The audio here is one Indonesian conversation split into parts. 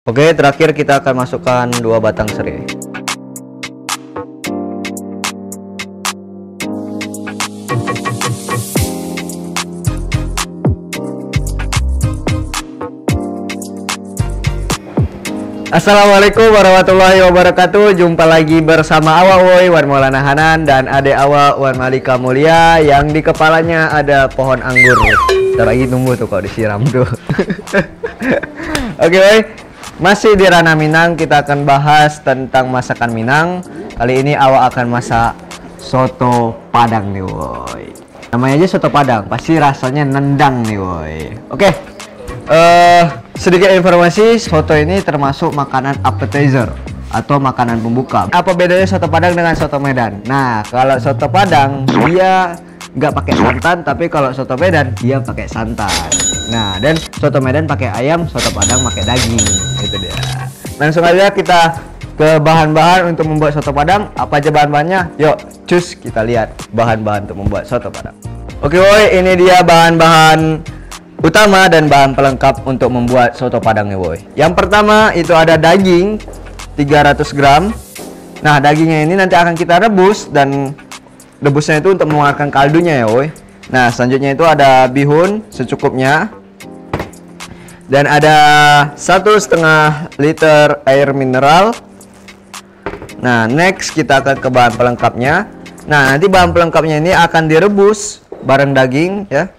Oke, terakhir kita akan masukkan 2 batang serai. Assalamualaikum warahmatullahi wabarakatuh. Jumpa lagi bersama awak woi Wan Maulana Hanan dan adik awak Wan Malika Mulia yang di kepalanya ada pohon anggur. Ntar lagi tumbuh tuh kalau disiram tuh. Oke woi, masih di ranah Minang, kita akan bahas tentang masakan Minang. Kali ini awak akan masak soto Padang nih woi. Namanya aja soto Padang, pasti rasanya nendang nih woi. Oke. Sedikit informasi, soto ini termasuk makanan appetizer atau makanan pembuka. Apa bedanya soto Padang dengan soto Medan? Nah, kalau soto Padang dia nggak pakai santan, tapi kalau soto Medan dia pakai santan. Nah, dan soto Medan pakai ayam, soto Padang pakai daging. Itu dia. Langsung aja kita ke bahan-bahan untuk membuat soto Padang. Apa aja bahan-bahannya? Yuk, cus kita lihat bahan-bahan untuk membuat soto Padang. Oke, woi, ini dia bahan-bahan utama dan bahan pelengkap untuk membuat soto Padang nih boy. Yang pertama itu ada daging 300 gram. Nah, dagingnya ini nanti akan kita rebus, dan rebusnya itu untuk mengeluarkan kaldunya ya boy. Nah, selanjutnya itu ada bihun secukupnya, dan ada 1,5 liter air mineral. Nah, next kita akan ke bahan pelengkapnya. Nah, nanti bahan pelengkapnya ini akan direbus bareng daging ya,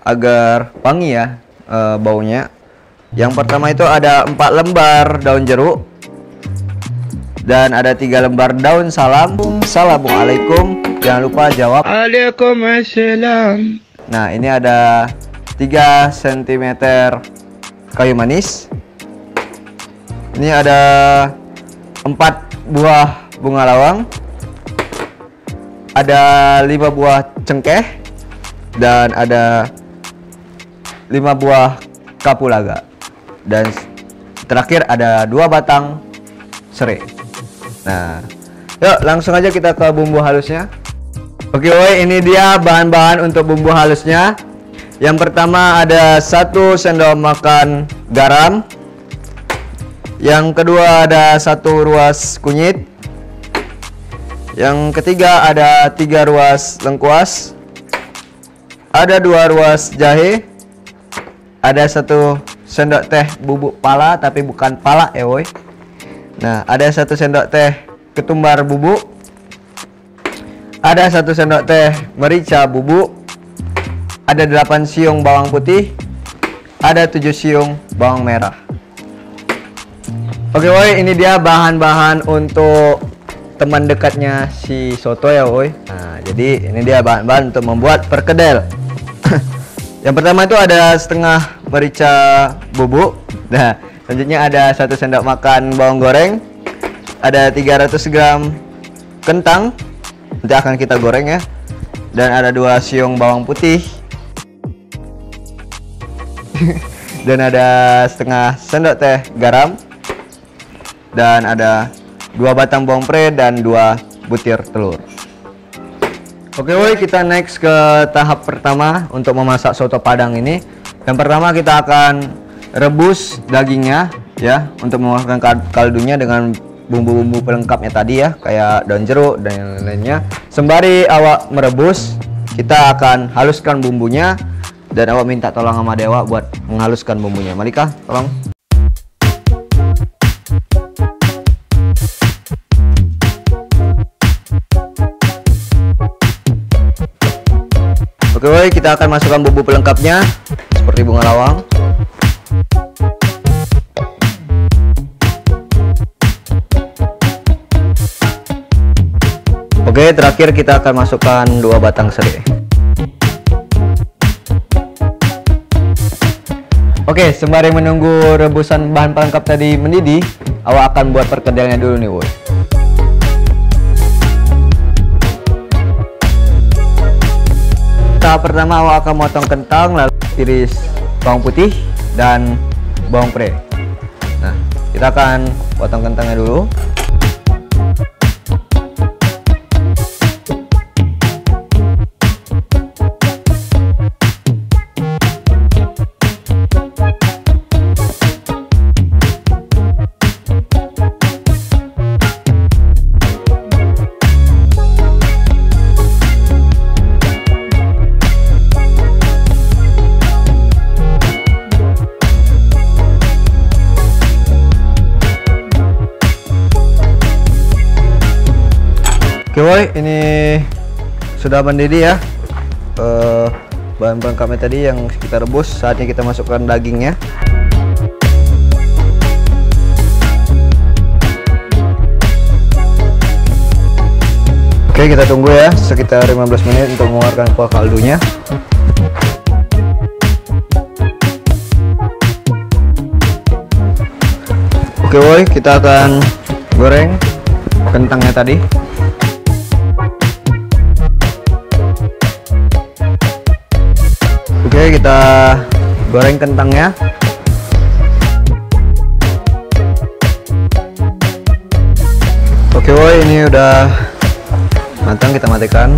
agar wangi ya baunya. Yang pertama itu ada 4 lembar daun jeruk, dan ada 3 lembar daun salam. Assalamualaikum, jangan lupa jawab Waalaikumsalam. Nah, ini ada 3 cm kayu manis. Ini ada 4 buah bunga lawang, ada 5 buah cengkeh, dan ada 5 buah kapulaga, dan terakhir ada 2 batang serai. Nah, yuk langsung aja kita ke bumbu halusnya. Oke woi, ini dia bahan-bahan untuk bumbu halusnya. Yang pertama ada 1 sendok makan garam. Yang kedua ada 1 ruas kunyit. Yang ketiga ada 3 ruas lengkuas. Ada 2 ruas jahe. Ada 1 sendok teh bubuk pala, tapi bukan pala ya woi. Nah, ada 1 sendok teh ketumbar bubuk. Ada 1 sendok teh merica bubuk. Ada 8 siung bawang putih. Ada 7 siung bawang merah. Oke woi, ini dia bahan-bahan untuk teman dekatnya si soto ya woi. Nah, jadi ini dia bahan-bahan untuk membuat perkedel. Yang pertama itu ada setengah merica bubuk. Nah, selanjutnya ada 1 sendok makan bawang goreng. Ada 300 gram kentang, nanti akan kita goreng ya. Dan ada 2 siung bawang putih. Dan ada setengah sendok teh garam. Dan ada 2 batang bawang pre dan 2 butir telur. Oke woi, kita next ke tahap pertama untuk memasak soto Padang ini. Yang pertama kita akan rebus dagingnya ya, untuk mengeluarkan kaldunya dengan bumbu-bumbu pelengkapnya tadi ya, kayak daun jeruk dan yang lainnya. Sembari awak merebus, kita akan haluskan bumbunya, dan awak minta tolong sama Dewa buat menghaluskan bumbunya. Malika, tolong. Oke woi, kita akan masukkan bumbu pelengkapnya seperti bunga lawang. Oke, terakhir kita akan masukkan 2 batang serai. Oke, sembari menunggu rebusan bahan pelengkap tadi mendidih, awak akan buat perkedelnya dulu nih woi. Tahap pertama awak akan motong kentang, lalu iris bawang putih dan bawang pre. Nah, kita akan potong kentangnya dulu. Oke woi, ini sudah mendidih ya. Bahan pelengkapnya tadi yang kita rebus, saatnya kita masukkan dagingnya. Oke, kita tunggu ya sekitar 15 menit untuk mengeluarkan kuah kaldunya. Oke woi, kita akan goreng kentangnya tadi. Oke, kita goreng kentangnya. Oke woi, ini udah matang, kita matikan.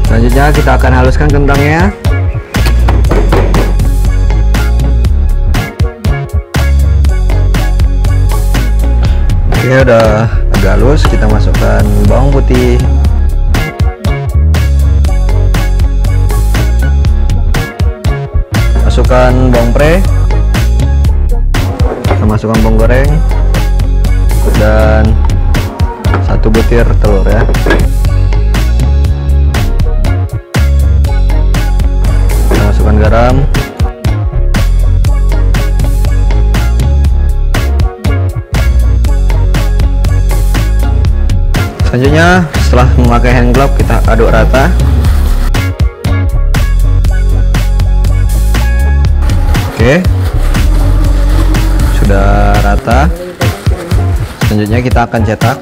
Selanjutnya kita akan haluskan kentangnya. Oke, udah agak halus, kita masukkan bawang putih. Masukkan bawang pre, kita masukkan bawang goreng, dan 1 butir telur ya. Kita masukkan garam, selanjutnya setelah memakai hand glove kita aduk rata. Oke, sudah rata. Selanjutnya kita akan cetak.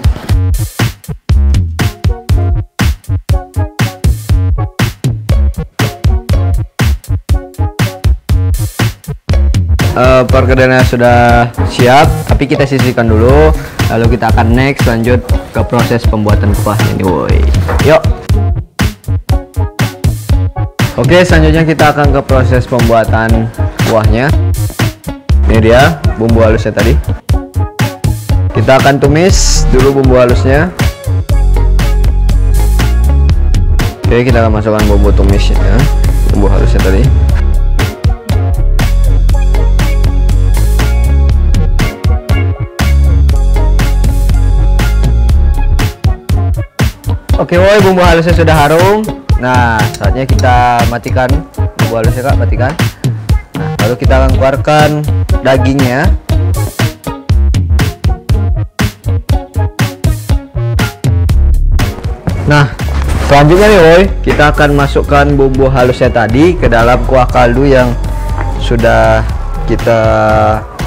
Perkedelnya sudah siap, tapi kita sisihkan dulu. Lalu kita akan next lanjut ke proses pembuatan kuahnya nih woi. Yuk. Oke, selanjutnya kita akan ke proses pembuatan kuahnya. Ini dia bumbu halusnya tadi. Kita akan tumis dulu bumbu halusnya. Oke, kita akan masukkan bumbu tumisnya, bumbu halusnya tadi. Oke woi, bumbu halusnya sudah harum. Nah, saatnya kita matikan bumbu halusnya kak, matikan. Nah, lalu kita akan keluarkan dagingnya. Nah, selanjutnya nih woi, kita akan masukkan bumbu halusnya tadi ke dalam kuah kaldu yang sudah kita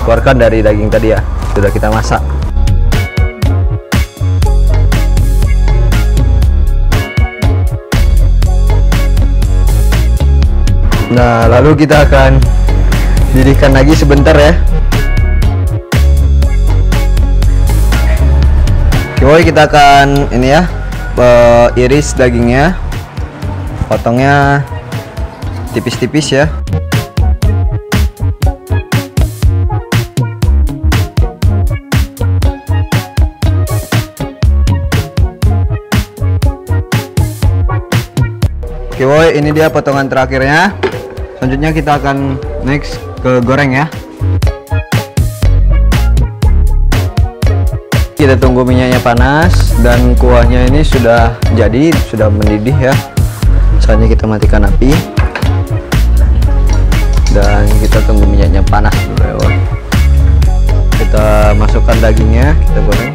keluarkan dari daging tadi ya, sudah kita masak. Nah, lalu kita akan didihkan lagi sebentar ya. Oke, kita akan ini ya, iris dagingnya, potongnya tipis-tipis ya. Oke woi, ini dia potongan terakhirnya. Selanjutnya kita akan next ke goreng ya. Kita tunggu minyaknya panas dan kuahnya ini sudah jadi, sudah mendidih ya. Saatnya kita matikan api dan kita tunggu minyaknya panas dulu ya. Kita masukkan dagingnya, kita goreng.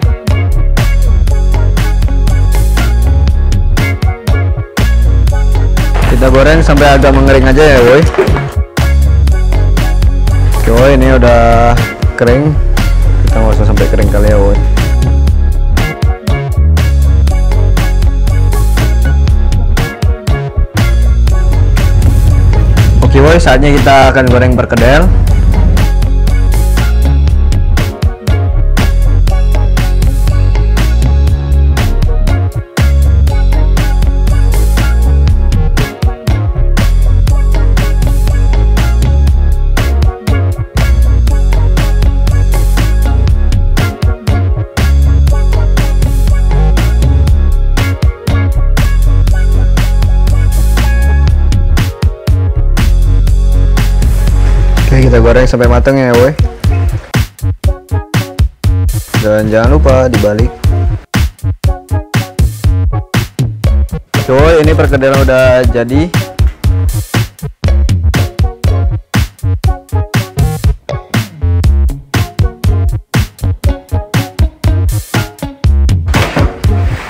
Kita goreng sampai agak mengering aja ya woi. Oke woi, ini udah kering. Kita nggak usah sampai kering kali ya woi. Oke woi, saatnya kita akan goreng perkedel. Kita goreng sampai matang ya, woi. Dan jangan lupa dibalik. Cuy, ini perkedelan udah jadi.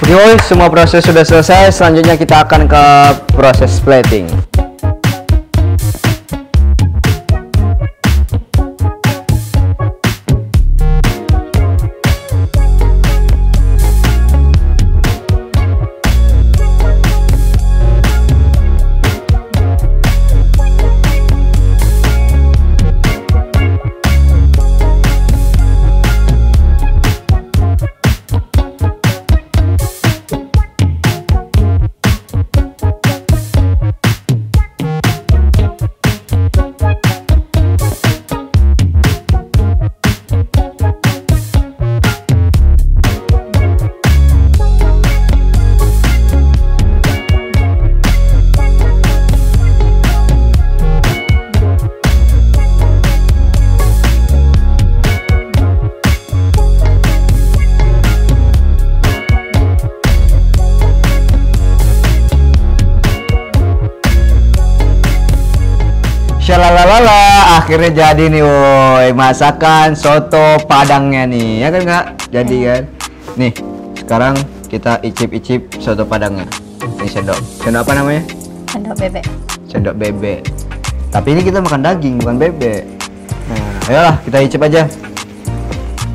Oke, semua proses sudah selesai. Selanjutnya kita akan ke proses plating. Shalalalala, akhirnya jadi nih, woi, masakan soto Padangnya nih, ya kan nggak? Jadi kan? Nih, sekarang kita icip-icip soto Padangnya. Ini sendok apa namanya? Sendok bebek. Sendok bebek. Tapi ini kita makan daging, bukan bebek. Nah, ayolah kita icip aja.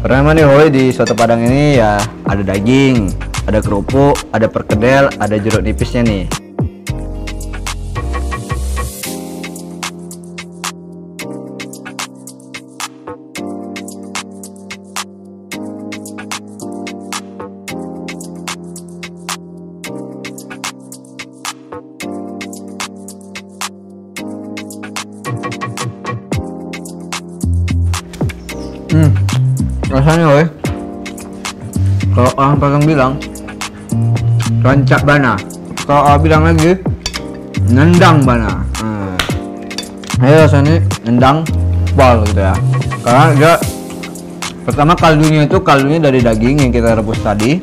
Pertama nih, woi, di soto Padang ini ya ada daging, ada kerupuk, ada perkedel, ada jeruk nipisnya nih. Rasanya, woi, kalau orang Padang bilang rancak bana, kalau orang bilang lagi nendang bana. Rasanya nendang bal gitu ya, karena dia pertama kaldunya dari daging yang kita rebus tadi,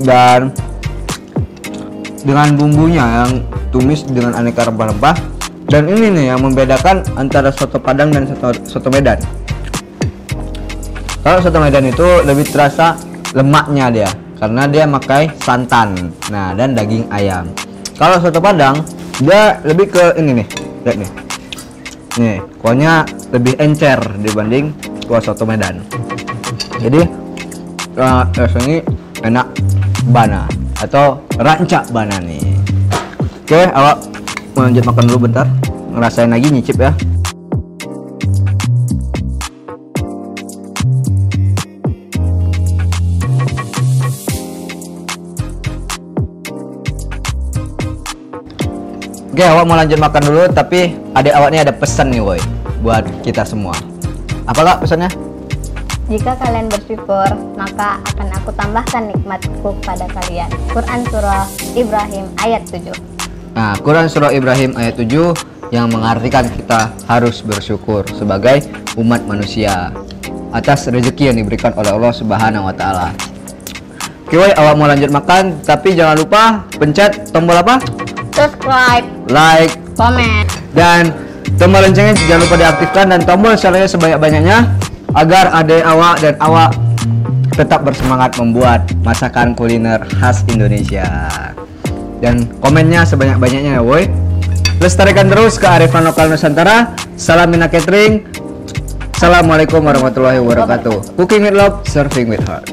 dan dengan bumbunya yang tumis dengan aneka rempah-rempah. Dan ini nih yang membedakan antara soto Padang dan soto Medan. Kalau soto Medan itu lebih terasa lemaknya dia, karena dia pakai santan, nah, dan daging ayam. Kalau soto Padang dia lebih ke ini nih, lihat nih, kuahnya lebih encer dibanding kuah soto Medan. Jadi rasanya enak bana atau rancak bana nih. Oke, awak lanjut makan dulu bentar, ngerasain lagi nyicip ya. Oke, awak mau lanjut makan dulu, tapi adik awak ini ada pesan nih, woi, buat kita semua. Apa pesannya? Jika kalian bersyukur, maka akan aku tambahkan nikmatku pada kalian. Quran Surah Ibrahim ayat 7. Nah, Quran Surah Ibrahim ayat 7 yang mengartikan kita harus bersyukur sebagai umat manusia atas rezeki yang diberikan oleh Allah Subhanahu wa Ta'ala. Oke, woi, awak mau lanjut makan, tapi jangan lupa pencet tombol apa? Subscribe, like, comment, dan tombol loncengnya jangan lupa diaktifkan, dan tombol share-nya sebanyak-banyaknya agar adik awak dan awak tetap bersemangat membuat masakan kuliner khas Indonesia. Dan komennya sebanyak-banyaknya ya, woi. Lestarikan terus kearifan lokal Nusantara. Salam Mina Catering. Assalamualaikum warahmatullahi wabarakatuh. Cooking with love, serving with heart.